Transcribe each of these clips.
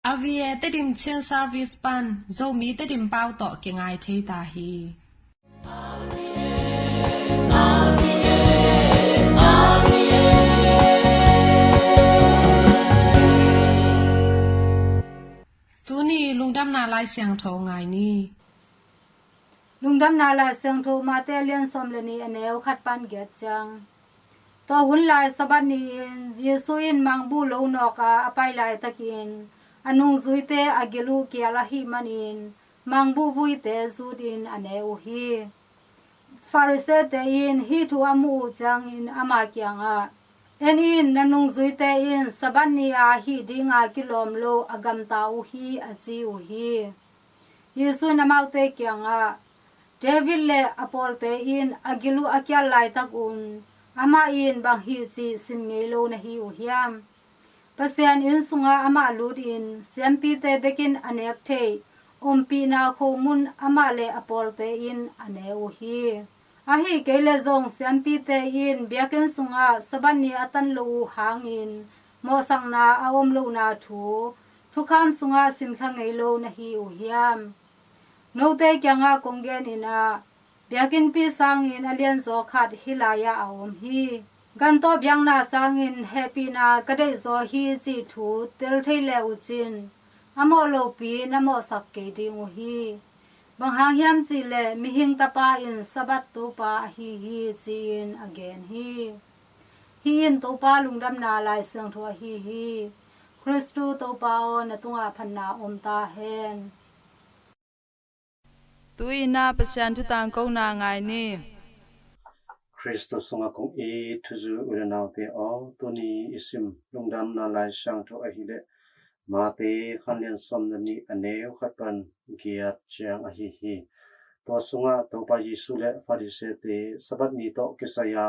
Avie te dim chen service pan zo mi te dim pau to ke ngai thei ta hi tu ni lungdam na lai siang tho ngai ni lungdam na la siang tho ma te lian som le ni aneu khat pan ge chang to hun lai sabat ni yesu in mangbu lo no ka apai lai takin anung zuite agelu ke ala hi manin mangbu buite zudin aneu hi farise te in hi thu amu chang in ama kyanga en in nanung zuite in sabat ni a hi dinga kilom lo agam tau hi achi u hi yesu namaute kyanga David le apolte in agilu akyal lai takun ama in bang hi chi sim ngelo na hi u hiam pasian in sunga ama lud in sempi te bekin anek the ompi na khomun ama le apolte in ane u hi ahi kele zong sempi te in biaken sunga sabani atan lo hangin mo sangna awom lo na thu kham sunga sim kha ngelo na hi u hiam no te kyanga konggen ina biakin pi sangin alian zo khat hilaya awom hi ganto byang na sangin happy na kade zo hi chi thu tel theile uchin amo lo pi namo sakke ding u hi bang hang hiam chi le mi hing tapa in sabat tu pa hi chin again hi in to pa lungdam na lai sang tho hi Christu to pa on tunga phanna om ta hen tuina pasyan tu tang ko na ngai ni Christus sunga kong e tuzu uranau te o tuni isim lungdam na lai sang to ahile ma te khanlian som na ni aneu khatpan giat chiang hi to sunga to pa Yesu le Pharisee te sabat ni to kisaya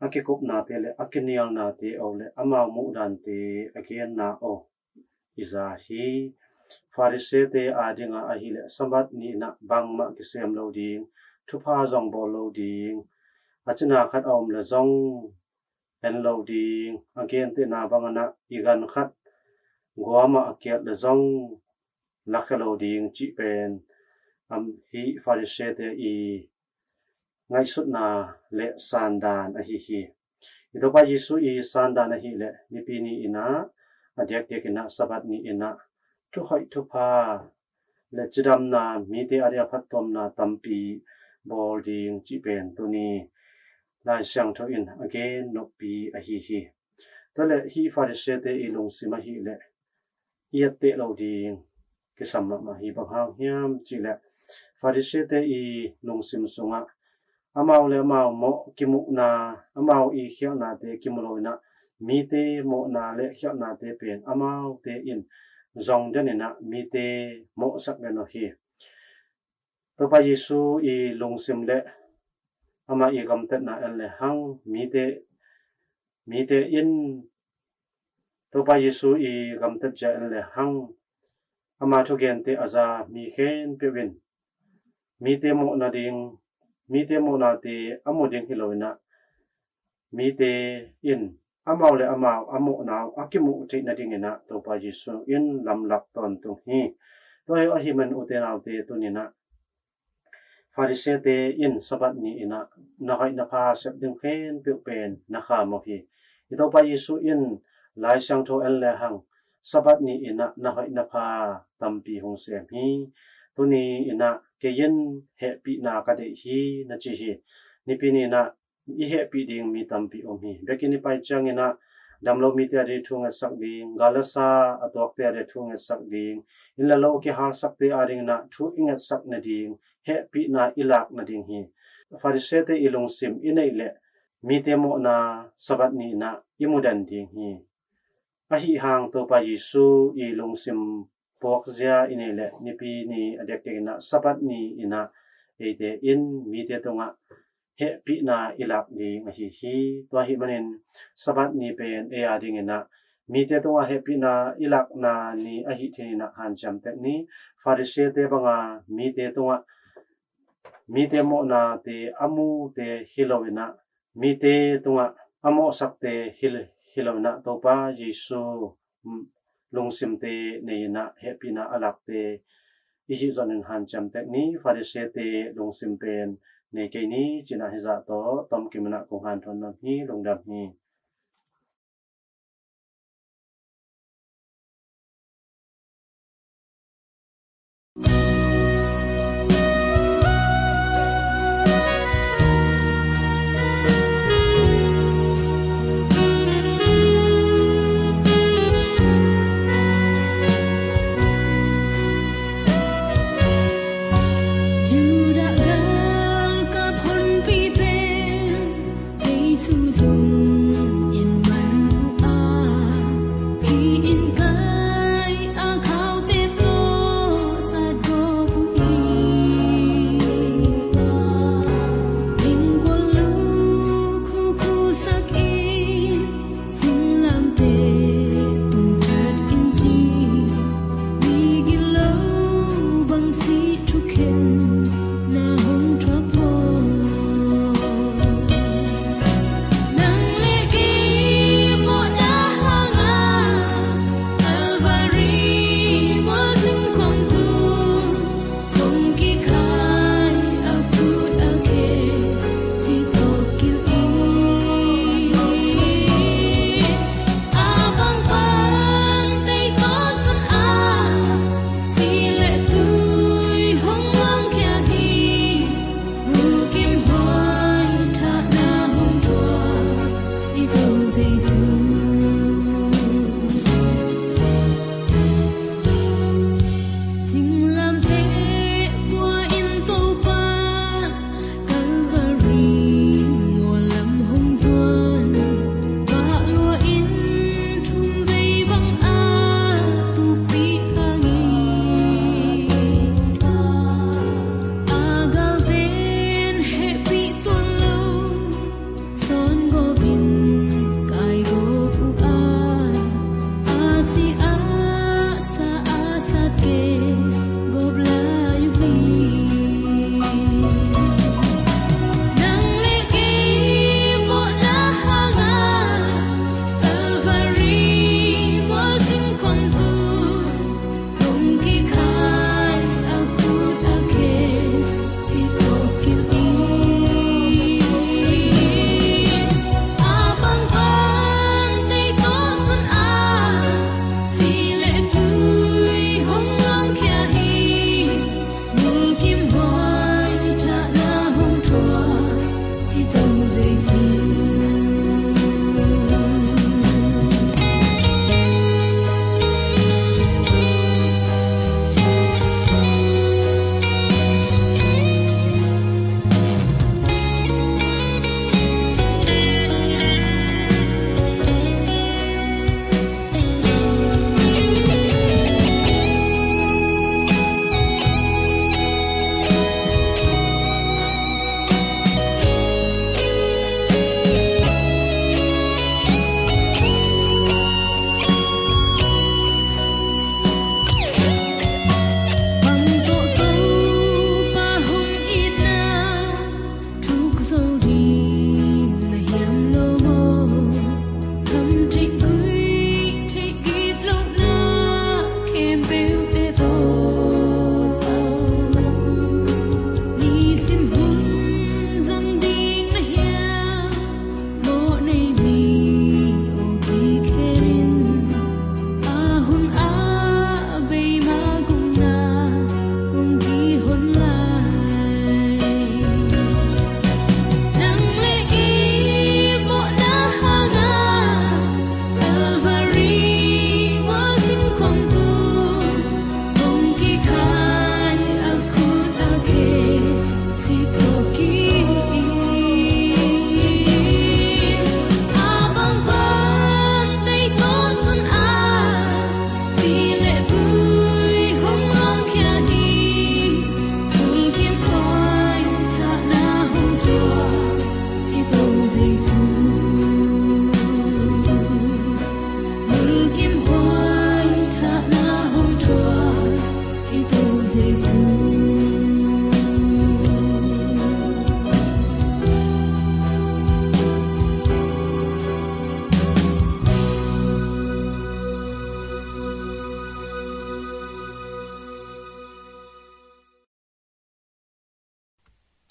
akikup na te le akinial na te o le amau mu dan te again na o iza hi Pharisee te adinga ahile sabat ni na bangma kisem lo ding thupa jong bol lo ding achina khat om la zong en lo ding again te na bangana igan khat guama akyat la zong lakhalo ding chi pen hi Pharisee te I ngai sut na le sandan hi ito pa Yesu I sandan hi le nipini ina adyak ina sabat ni ina thu khoi thu pa le chidam na mi te arya phatom na tampi bol ding chi pen tu ni lai sang tho in again no pi hi to le hi Pharisee te ilung sima hi le iate lo ding ke samma ma hi bang hang hiam chi le Pharisee te I lung sim sunga amau le mau mo kimu na amau I khia na te kimulo na mi te mo na le khia na te pen amau te in zong den na mi te mo sak le no hi to pa Yesu I lung sim le ama I gam tet na el le hang mi te in to pa Yesu I gam tet ja el le hang ama thu gen te aza mi khen pe win mi te mo na ding mi te mo na te amo ding hiloina mi te in amau le amau amo na akimu te na ding ina to pa Yesu in lam lak ton tu hi to ai hi man uten au te tu ni na Pharisee te in sabat ni ina na hai na pha sep ding khen pe pen na kha mo hi ito pa Yesu in lai sang tho el le hang sabat ni ina na hai na pha tampi hong se hi tu ni ina ke yen he pi na ka de hi na chi hi ni pi ni na I he pi ding mi tampi om hi bekini pai chang ina damlo mi te ri thunga sak ding galasa atok te ri thunga sak ding in la lo ke har sak te aring na thu inga sak na ding he pi na ilak na ding hi Pharisee te ilung sim inei le mi te mo na sabat ni na imudan ding hi ahi hang to pa Yesu ilung sim pok zia inei le ni pi ni adek te na sabat ni ina ete in mi te tonga he pi na ilak ding hi to hi manin sabat ni pen e ading ina mi te tonga he pi na ilak na ni ahi thini na han cham te ni Pharisee te banga mi te tonga mi te mo na te amu te hilowina mi te tonga amo sak te hilowina to pa Yesu ลงซิมเตในนะเฮปินาอลักเตอิฮิจอนินหันจำเตนี้ฟาริเซเตลงซิมเป็นในเกนี้จินาฮิซาโตตอมกิมนะคงหันทนนำฮีลงดำฮี Khi in cái a khao tiếp tô sát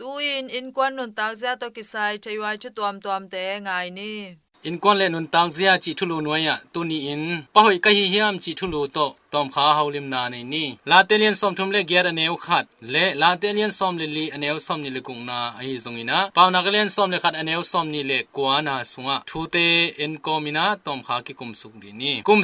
ตูอินกวนนุนตากเสียตอกิไซทยวยชุตวมแต่ไงนี่อินกวนเลนุนตางเสียจิทุลูนวยะตุนีอินปะหอยกะฮิฮิยามจิทุลูโตตอมขาเฮาลิมนาในนี่ลาเตเลียนซอมทุมเลเกียรอเนวขัดและลาเตเลียนซอมเลลีอเนวซอมนี่เลกุงนาอหิซงอินะปาวนากะเลียนซอมเลขัดอเนวซอมนี่เลกวานาสุงะทูเตอินโกมินาตอมขากิกุมสุกดีนี่กุม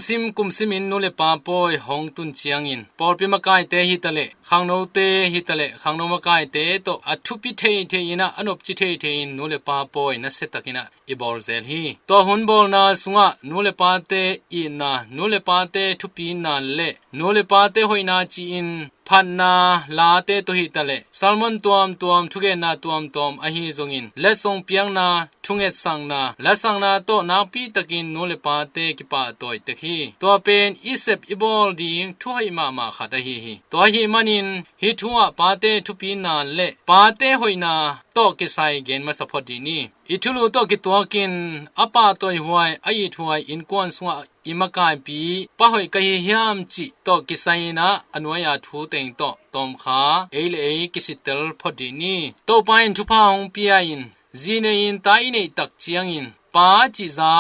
ซิมอินนุเลปาปอยฮองตุนเจียงอินปอลปิมะกายเตฮิตะเลขังโนเตฮิตะเลขังโนมะกายเตโตอะทุปิเทอินะอนุปจิเทอินนุเลปาปอยนะเซตักินะอิบอลเซลฮีตอหุนบอลนาสุงะนุเลปาเตอินานุเลปาเตทุปีนาเลนุเลปาเตหอยนาจีอินพันนาลาเตตุหิตะเลซัลมอนตัวมทุเกนาตัวมอหิซงอินและทรงเปียงนาทุงเอสังนาและสังนาโตนาปีตะกินนุเลปาเตกิปาตอยตะคีตัวเป็นอิเซปอิบอลดิงทุให้มาขัดฮีตัวหิมันินฮิทัวปาเตทุปีนาเลปาเตหอยนาโตกิไซเกนมาสะพอดีนี่อิทุลูโตกิตัวกินอปาตอยหวยไอถวยอินกวนสวะอิมะกายปีปะหอยกะฮิยามจิโตกิไซนะอนุยาทูเต็งโตตอมขาเอเลกิสิเตลพอดีนี่โตปาอินทุพาหงปียอินจีเนอินตาอินเอตักเจียงอินปาจิซา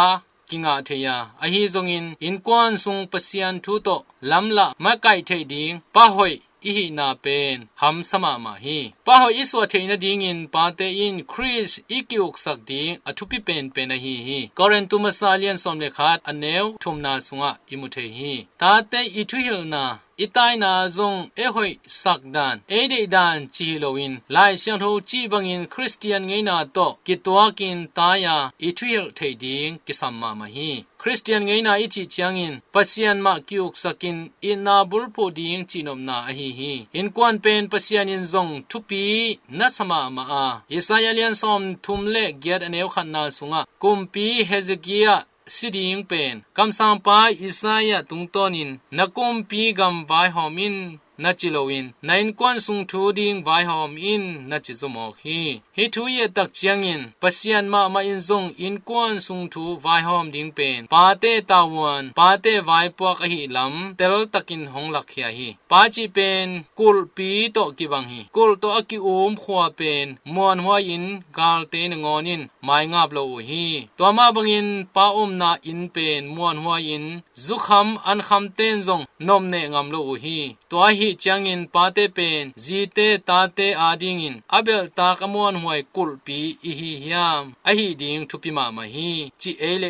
กิงาเทียอหิซงอินกวนซุงปะเซียนทูโตลัมละมะไกเทดิงปะหอยอิหินาเป็นหัมสมามาฮีปะหอยอิสวะเทนะดิงอินปาเตอินคริสอิกิอุกสักดิงอทุปิเป็นนะฮีกอเรนตุมะซาเลียนซอมเลขัดอเนวทุมนาสุงะอิมุเทฮีตาเตอิทุฮิลนาอิตายนาซงเอหอยสักดานเอเดดานจิฮิโลวินไลเซียงโทจีบังอินคริสเตียนไงนาโตกิตัวกินตายาอิทุฮิลเทดิงกิสัมมามาฮีคริสเตียนไงนาอิจิจังอินปัสยันมากิอุกสักินอินนาบุลโพดิงจินอมนาอฮีอินกวนเป็นปัสยันอินซงทุปีนัสมามาอาอิสายาเลียนซอมทุมเลเกียดอเนวขันนาสุงะกุมปีเฮเซเกียสิดิงเป็นคำสั่งไปอิสายาตุงตอนินนักุมปีกัมไวหอมินนัจิโลวินนัยนกวนสุงทูดิงไวหอมอินนัจิซโมฮีฮิทุเยตักเจียงอินปัสยันมาอินซงอินกวนสุงทูไวหอมดิงเป็นปาเตตาวันปาเตไวปวกอหิลัมเตลตักินหงลักเฮียฮีปาจิเป็นกุลปีโตกิบังฮีกุลโตอกิอุมขวาเป็นมวนหัวอินกาลเตนงอนินไมงาบโลฮีตัวมาบังอินปานาอินเป็นมวนหัวอินซุคัมอันคัมเตนซงนมเนงามโลฮีตัวฮีจังอินปาเตเป็นจีเตตาเตอาดิงอินอเบลตากมวนหวยกุลปีอิฮิยามอหิดิงทุปิมามาฮีจิเอเล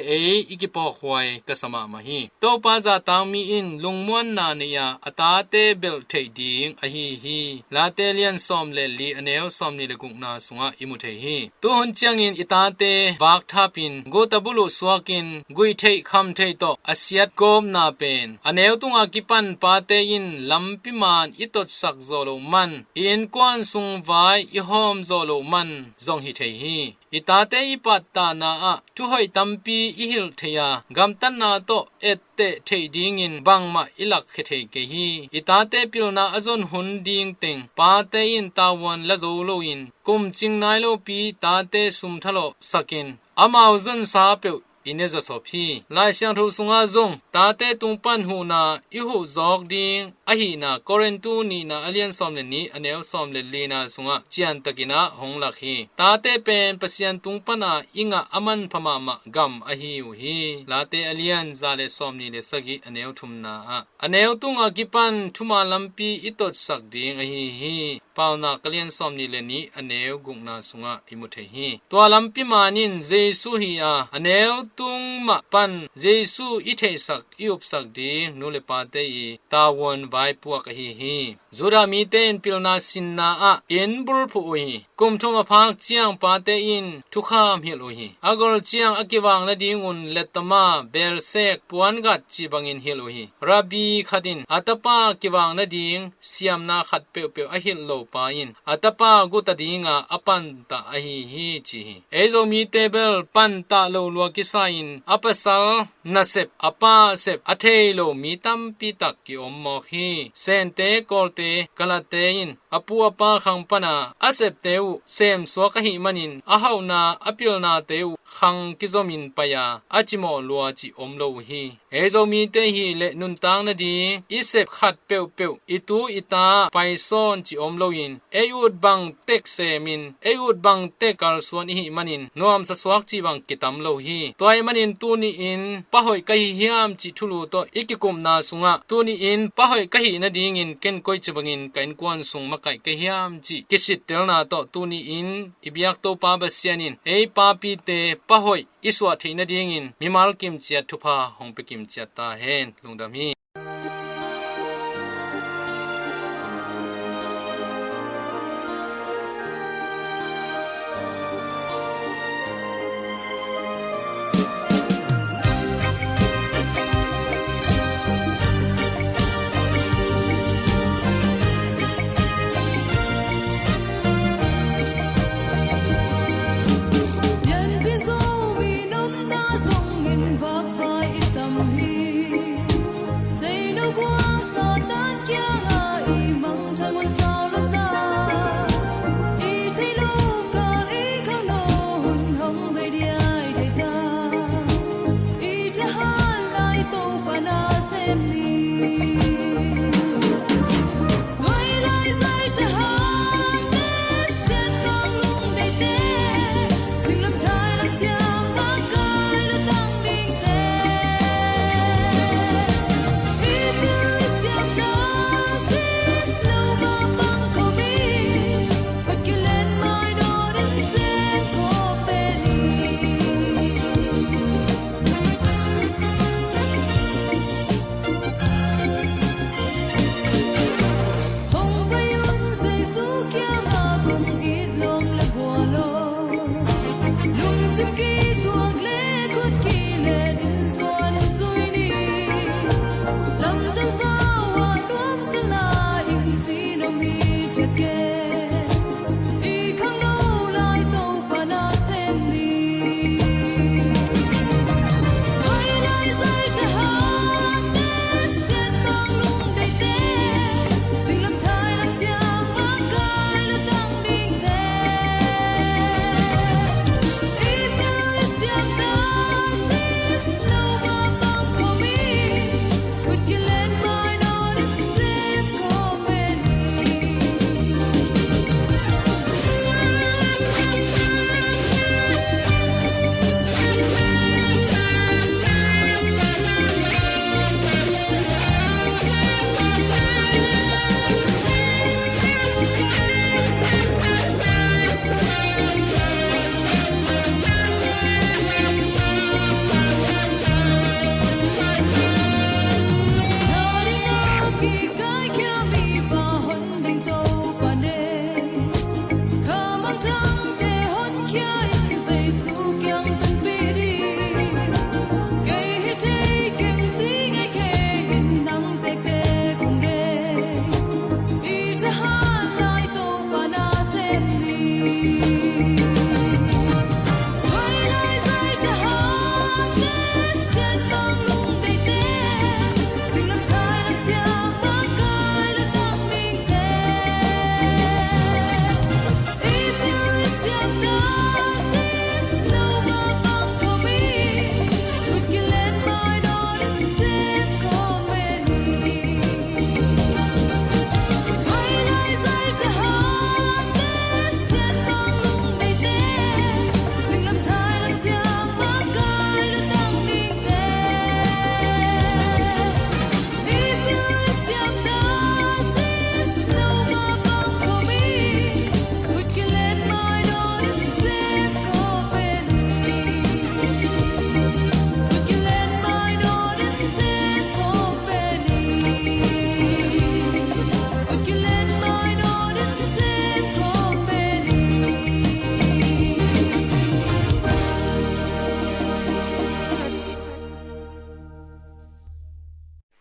อิกิปอหวยกะสมามาฮีโตปาซาตางมีอินลุงมวนนาเนียอตาเตเบลเทดิงอหิฮีลาเตเลียนซอมเลลีอเนวซอมนี่เลกุงนาสุงะอิมุเทฮีตุหุนจังอินอิตาเตวากทาปินโกตบุลุสวากินกุยเทคัมเทโตอาเซียดโกมนาเป็นอเนวตุงอากิปันปาเตอินลัมปิมันอิตดสักโซโลมันอินกวนซุงไวอิฮอมโซโลมันซงฮิเทฮีอิตาเตอิปัตตานาอะทุหอยตัมปีอิฮิลเทียกัมตันนาโตเอตเตเทดิงอินบังมาอิลักเทเกฮีอิตาเตปิลนาอซอนหุนดิงเต็งปาเตอินตาวันละโซโลอินกุมจิงไนโลปีตาเตซุมทะโลสักินอมาวซันซาเปอินเนซาโซพีลายเซียงทูสุงอาซงตาเตตุงปันหูนาอิหูซอกดิงอหินากอเรนตูนีนาอเลียนซอมเลนีอเนวซอมเลลีนาสุงอาจียนตะกินาหงลักฮีตาเตเป็นปะเซียนตุงปนาอิงะอมันพมามากัมอหิวฮีลาเตอเลียนซาเลซอมนีเลสกิอเนวทุมนาอเนวตุงอากิปันทุมาลัมปีอิตดสักดิงอหิฮีปาวนากะเลียนซอมนีเลนีอเนวกุงนาสุงอาอิมุเทฮีตัวลัมปีมานินเจซูฮีอาอเนวตุงมาปันเจซูอิเทสักอิอุปสักดิงนูเลปาเตอีตาวนไวปวกฮีจุรามีเตนปิลนาสินนาอะอินบุลพูฮีกุมทมพักเจียงปาเตอินทุขามฮิลฮีอากอลเจียงอกิวังละดิงุนเลตมาเบลเซกปวนกัดจีบังอินฮิลฮีรับบีขัดินอัตปากิวังละดิงเสียมนาขัดเปียวอหิลโลปาอินอัตปากุตดิงาอปันตาอหิฮีจีเอโซมีเตเบลปันตาโลลวกิซาอินอปสัลนาเซปอปาเซปอเทโลมีตัมปิตักกิอมโมฮีเซนเตโกลเตกลาเตอินอปัวปาขังปนาอเซปเตวเซมสวกหิมันินอหาวนาอปิลนาเตวข ขังกิจมินปยาอาจิโมลัวจิอมโลฮีเอโซมีเตฮีเลนุนตังนาดีอิเซบขัดเปียวเปียวอิตูอิตาไปซ่อนจิอมโลยินเอยูดบังเต็กเซมินเอยูดบังเต็กกาลส่วนอิมันินนวมสสวกจิบังกิตัมโลฮีตัวไอมันินตูนีอินปะหอยกะฮิฮิามจิทุลูโตอิกิกุมนาสุงะตูนีอินปะหอยกะฮินาดีงินเกนกอยจิบังินกันกวนสุงมะไกกะฮิามจิกิสิตเตลนาโตตูนีอินอิบยักโตปาบะเซียนินเอปาปีเตปะหอยอิสวะเทนาดีงินมิมัลกิมเจียทุพาหงเปกิมเจียตาเฮนลุงดามี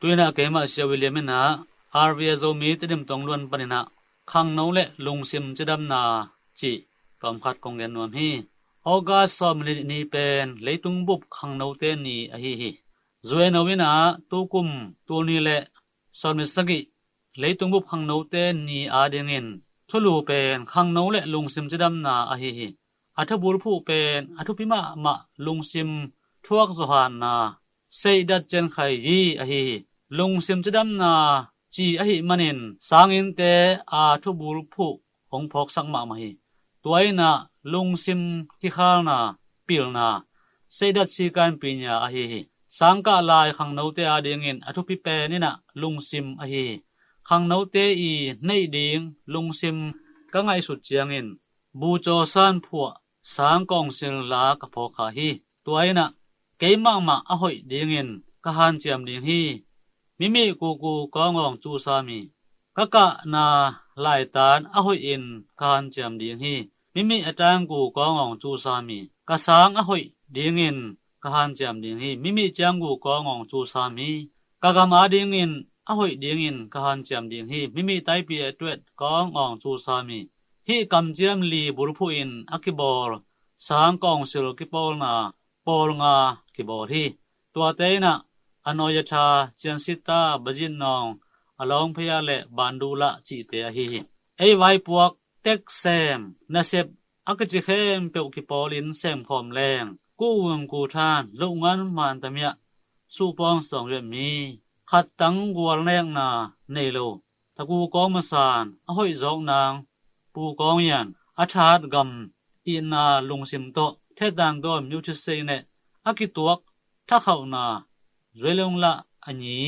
ตัวน่ะเกมาเสียวิลเลียมนะอาร์วีโซมีติดมตองล้วนปนินะขังน้องเละลุงซิมจะดำนาจิตอมขัดกองเงินนวมฮีออกัสซอมลินีเป็นเลยตุงบุบขังน้องเตนีอหิฮิจวยนวินะตุกุมตัวนี้เละซอมนิสกิเลยตุงบุบขังน้องเตนีอาเดงินทุลูเป็นขังน้องเละลุงซิมจะดำนาอหิฮิอ อัฐบุลผู้เป็นอัฐุพิมะมะลุงซิมทวกสหานนาเซดัดเจนไขยีอะฮีลุงซิมจะดำนาจีอะฮีมันินสางอินเตอาทุบุลผู้องพกสังมามาฮีตัวไอนะลุงซิมกิขารนาปิลนาเซดัดสีการปีญาอะฮีสังกะลายขังโนเตอาเดียงอินอัฐุพิเปนี่นะลุงซิมอะฮีขังโนเตอีในดิงลุงซิมก็ไงสุดเจียงอินบูโจซานผัวสางกองสิลลากะพอขาฮีตัวไอนะเกมังมาอะหอยเดียงอินกะฮันเจียมดิงฮีมิกูกององจูซามีกะนาลายตานอะหอยอินกะฮันเจียมดิงฮีมิอะตังกูกององจูซามีกะสางอะหอยเดียงอินกะฮันเจียมดิงฮีมิจังกูกององจูซามีกะกะมาดิงอินอะหอยเดียงอินกะฮันเจียมดิงฮีมิไตปีเอตเวดกององจูซามีฮีกำเจียมลีบุรพูอินอะกิบอลสางกองสิลกิปอลนาปอลงากิบอลฮีตัวเตนะอนอยชาเจียนสิตาบจินนองอลองพยาเลบันดูละจิเตอะฮีไอไวปวกเต็กแซมนาเซบอักจิเข้มเปียวกิปอลินแซมพร้อมแรงกู้วงกูทานลุงงันมานตะเมียสู้ปองสองเรื่องมีขัดตังกัวแรงนาในโลตะกูกองมาสานอห้อยจอกนางปูกองยันอาชาดกำอีนาลุงซิมโตเทดังโดมยูทิเซเนอากิตัวถ้าเขานาเรลงละอันนี้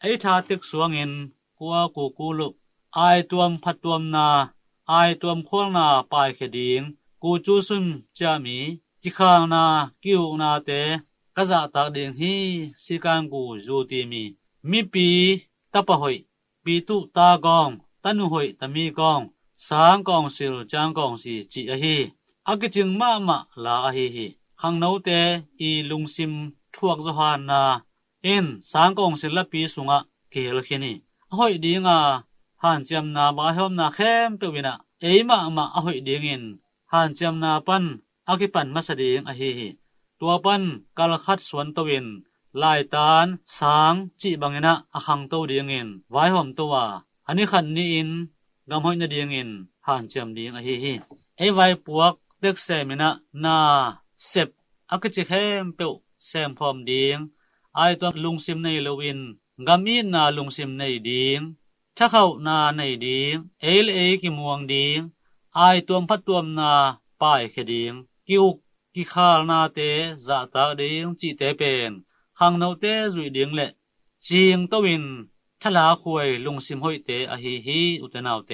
ไอทาติกสวงเงินกัวกูลุไอตัวมพัดตัวมนาไอตัวมควงนาปายเขดิงกูจูซุมจามีจิขางนากิวนาเตกะจะตากเดงฮีสิกันกูจูตีมีปีตะปะหอยปีตุตากองตันุหอยตะมีกองสางกองสิลจางกองสีจิอะฮีอักจิงมาลาอะฮีขังโนเตอีลุงซิมทวกจหานนาอินสางกองสิลปีสุงะเกลขินีหอยดีงาหันจำนาบาหอมนาเข้มเปวินะเอมาอะหอยดีงินหันจำนาปันอากิปันมาสดีงอะฮีตัวปันกาลคัดสวนตวินลายตานสางจิบังเงนะอะขังโตดีงินไว้หอมตัวอันนี้ขันนี้อินกำหอยนาดีงินหันจำดีงอะฮีไอไว้ปวกเด็กเซมินะนาเซบอักจิเข้มเปียวแซมพร้อมดีงไอตัวลุงซิมในโลวินกำมีนาลุงซิมในดีงถ้าเข้านาในดีงกิมวงดีงไอตัวพัดตัวนาป้ายเขดีงกิวกิขารนาเตจะตาดีงจิเตเป็นขังโนเตจุยดีงเละจิงตวินทลาควยลุงซิมหอยเตอะฮีอุตนาวเต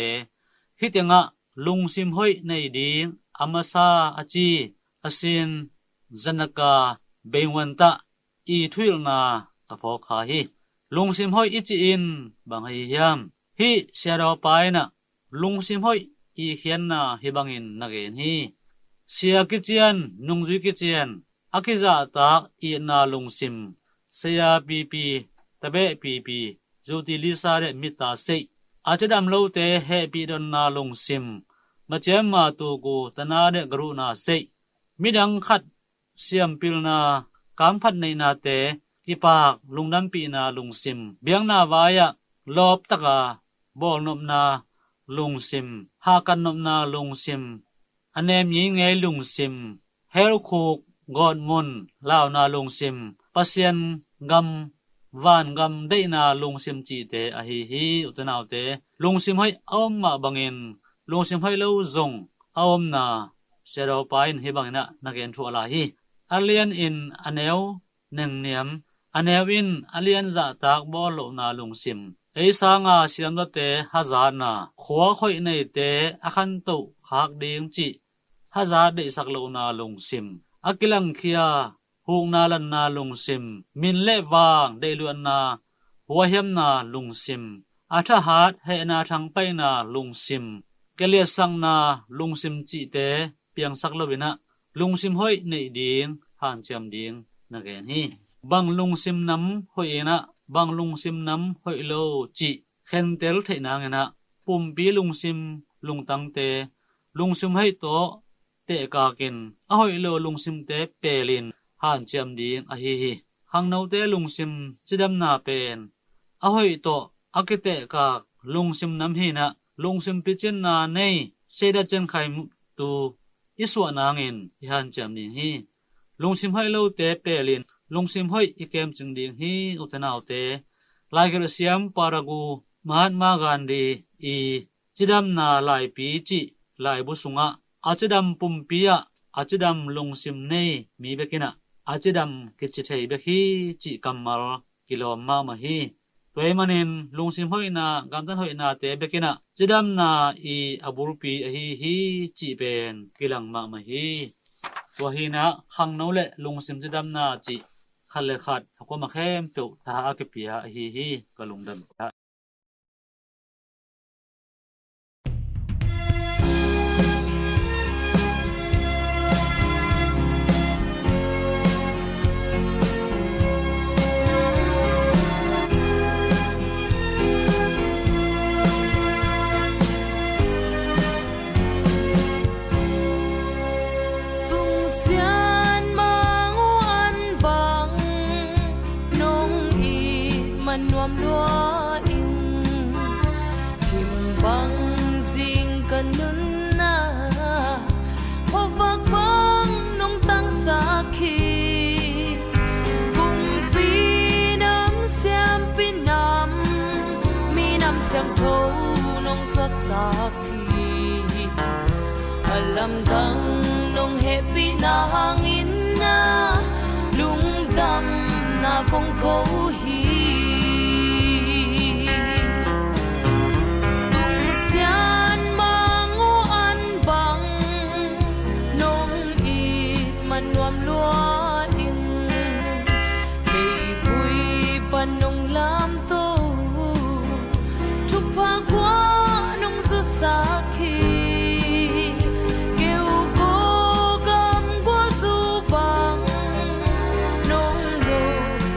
ฮิตงะลุงซิมหอยในดีงอามาซาอาจีอาซินจันกาเบงวันตะอีทุยนาตะพอขาฮีลุงซิมหอยอิจิอินบางฮียามฮีเสียดาวไปนะลุงซิมหอยอีเขียนนาฮิบังอินนักเอ็นฮีเสียกิเจียนนุงจุยกิเจียนอากิจาตากอีนาลุงซิมเสียปีตะเบปีจูติลิซาเรมิตาเซอาจดำโลเตเฮปีดอนนาลุงซิมมาเจมมาตูกูตนาเดกรุนาเซมิดังขัดเสียมปิลนากำพัดในนาเตกิปากลุงน้ำปีนาลุงซิมเบียงนาวายะลอบตะกาบอลนบนาลุงซิมหากันนบนาลุงซิมอันเนมยิงไงลุงซิมเฮลคูกกอดมุนลาวนาลุงซิมปัสยันกำวานกำได้นาลุงซิมจีเตอะฮีอุตนาวเตลุงซิมให้อมมาบังอินลุงซิมให้เลวจงอมนาเชดาวปายฮิบังนะนักเอ็นทัวลาฮีอาเลียนอินอันเนวหนึ่งเนียมอันเนวอินอาเลียนจะตากบอลโลนาลุงซิมไอสางาเสียมเตฮาซานาขวาค่อยในเตอาคันตุขากดิงจิฮาซาได้สักโลนาลุงซิมอากิลังเคียหูนาลันนาลุงซิมมินเล่วางได้ลวนนาหัวเหียมนาลุงซิมอาทหารเฮนาทางไปนาลุงซิมเกลียสังนาลุงซิมจิเตเปียงสักโลวินะลุงซิมห้อยในดิงหันเจียมดิงนักเอ็นฮีบังลุงซิมน้ำห้อยนะบังลุงซิมน้ำห้อยโลจิเข็นเตลเทนางนะปุ่มปีลุงซิมลุงตังเตลุงซิมให้โตเตกากินห้อยโลลุงซิมเตเปลินหันเจียมดิงอะฮีขังโนเตลุงซิมจิดำนาเป็นห้อยโตอากิเตกาลุงซิมน้ำฮีนะลุงซิมปิจินนาในเซดาเจนไข่ตู iswa nangin ihan cham ni hi lungsim hoi lo te pelin lungsim hoi ikem chingding hi utanaw te laiger siam paragu Mahatma Gandhi i chidam na lai pi chi lai busunga achidam pumpia achidam lungsim nei mi bekina achidam kichithei bekhi chi kamal kilomma ma hi toy manin lungsim hoi na gamtan hoi na te bekina chidam na i abulpi hi chi ben kilang ma ma hi to hi na khang no le lungsim chidam na chi khale khat ko ma khem tu ta ke pia hi kalungdam Sakhi alam dang nong happy na hangin na lungdam na kong ko hi tung sian mangu an bang nong it manuam lua in mei vui ban nong lam to chúc pa qua Sakhi kêu cô gam qua du bằng nông lộ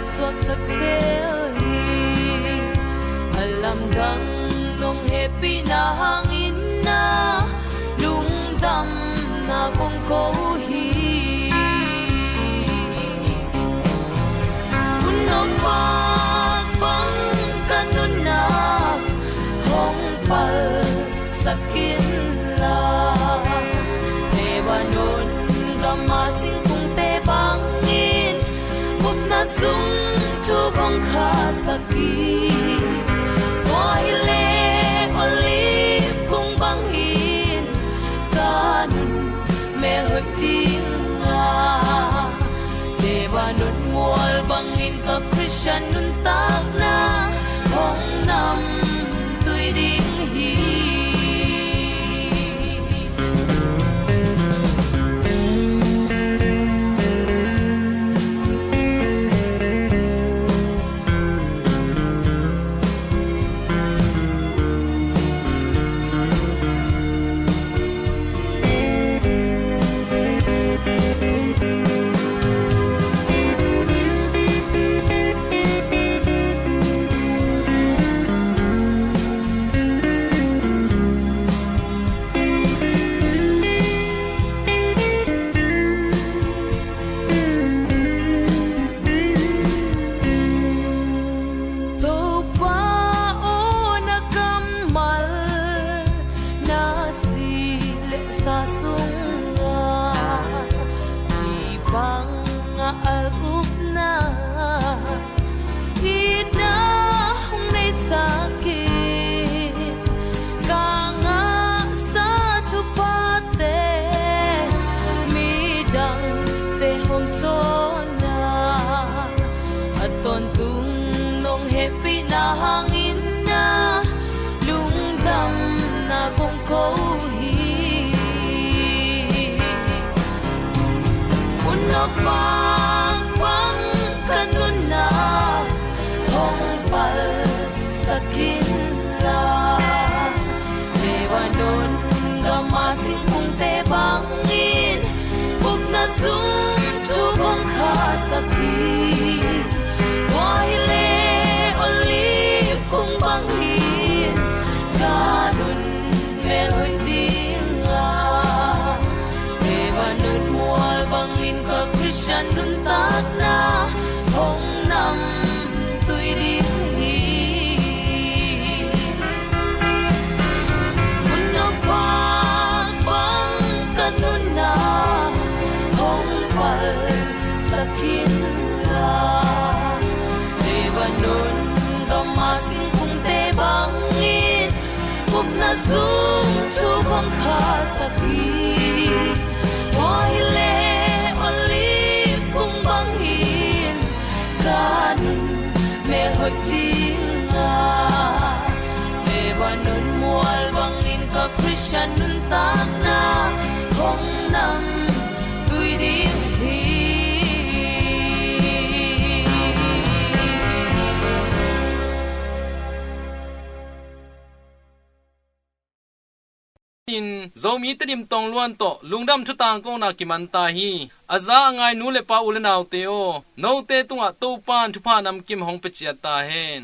xoạc sắc xéo alam đắng nông happy na hangin na lung đam na kong ko hi unok bak bang kanun na hong pal sakin la Lebanon gamasin kung te bangin huwag na sung tubong kasakit Wahile olive kung bangin ganun meron din nga Lebanon mual bangin ka Christian nun tak na hong nam tuy ding hi Bang bang kanun na hong pal sakin la Lebanon gamasin kung te bangin huwag na sung tubong kasakit Wahile olive kung bangin ganun meron din nga Lebanon mual bangin ka Christian nun tak na hong nam tuy din hi Unok bang bang kanun na sung thu phong kha saki oi le oli kung bang hin kanun me hoi tinga me wanun mual bang in ka Christian nun tak na kong nam tui ding hi in zomi tedim tong luan to lungdam chutang ko na kiman ta hi aza ngai nu le pa ulenaw te o no te tunga to pan thupa nam kim hong pe chia ta hen